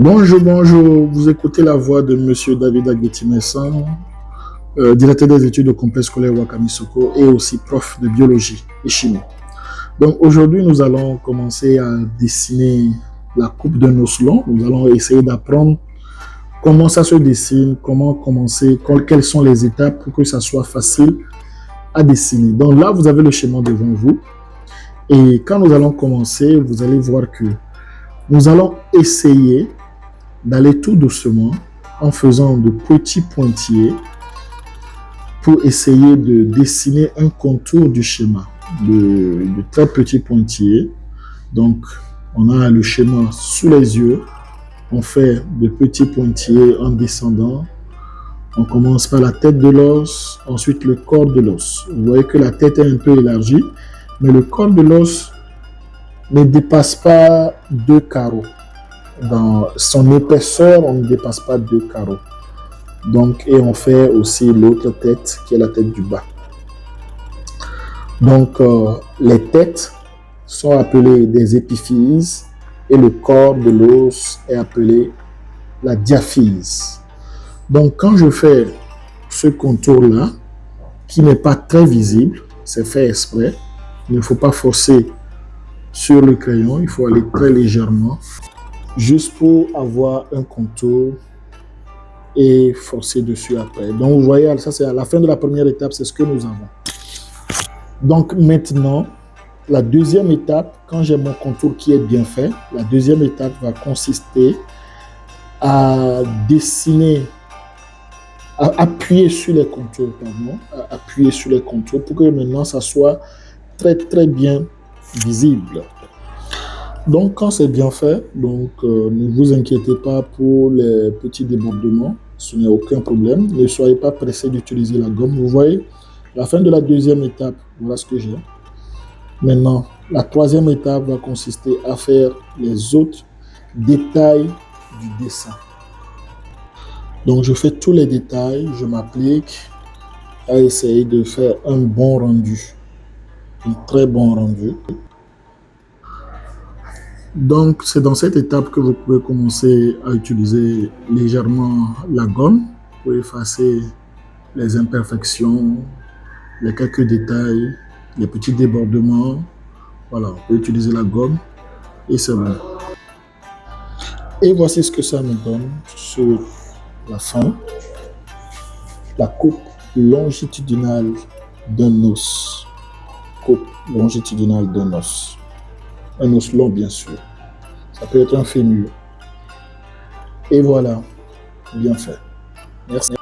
Bonjour, bonjour. Vous écoutez la voix de Monsieur David Agbetimessan, directeur des études au complexe scolaire Wakami Soko et aussi prof de biologie et chimie. Donc aujourd'hui, nous allons commencer à dessiner la coupe d'un osselon. Nous allons essayer d'apprendre comment ça se dessine, comment commencer, quelles sont les étapes pour que ça soit facile à dessiner. Donc là, vous avez le schéma devant vous. Et quand nous allons commencer, vous allez voir que nous allons essayer d'aller tout doucement en faisant de petits pointillés pour essayer de dessiner un contour du schéma, de très petits pointillés. Donc, on a le schéma sous les yeux, on fait de petits pointillés en descendant. On commence par la tête de l'os, ensuite le corps de l'os. Vous voyez que la tête est un peu élargie, mais le corps de l'os ne dépasse pas 2 carreaux. Dans son épaisseur, on ne dépasse pas 2 carreaux. Donc, et on fait aussi l'autre tête qui est la tête du bas. Donc, les têtes sont appelées des épiphyses et le corps de l'os est appelé la diaphyse. Donc, quand je fais ce contour-là, qui n'est pas très visible, c'est fait exprès, il ne faut pas forcer sur le crayon, il faut aller très légèrement, juste pour avoir un contour et forcer dessus après. Donc, vous voyez, ça c'est à la fin de la première étape, c'est ce que nous avons. Donc, maintenant, la deuxième étape, quand j'ai mon contour qui est bien fait, la deuxième étape va consister à dessiner, à appuyer sur les contours, appuyer sur les contours pour que maintenant ça soit très très bien visible. Donc, quand c'est bien fait, donc, ne vous inquiétez pas pour les petits débordements, ce n'est aucun problème. Ne soyez pas pressé d'utiliser la gomme. Vous voyez, la fin de la deuxième étape, voilà ce que j'ai. Maintenant, la troisième étape va consister à faire les autres détails du dessin. Donc, je fais tous les détails, je m'applique à essayer de faire un bon rendu, un très bon rendu. Donc, c'est dans cette étape que vous pouvez commencer à utiliser légèrement la gomme pour effacer les imperfections, les quelques détails, les petits débordements. Voilà, on peut utiliser la gomme et c'est bon. Et voici ce que ça nous donne sur la fin. La coupe longitudinale d'un os. Coupe longitudinale d'un os. Un os long, bien sûr. Ça peut être un fémur. Et voilà, bien fait. Merci.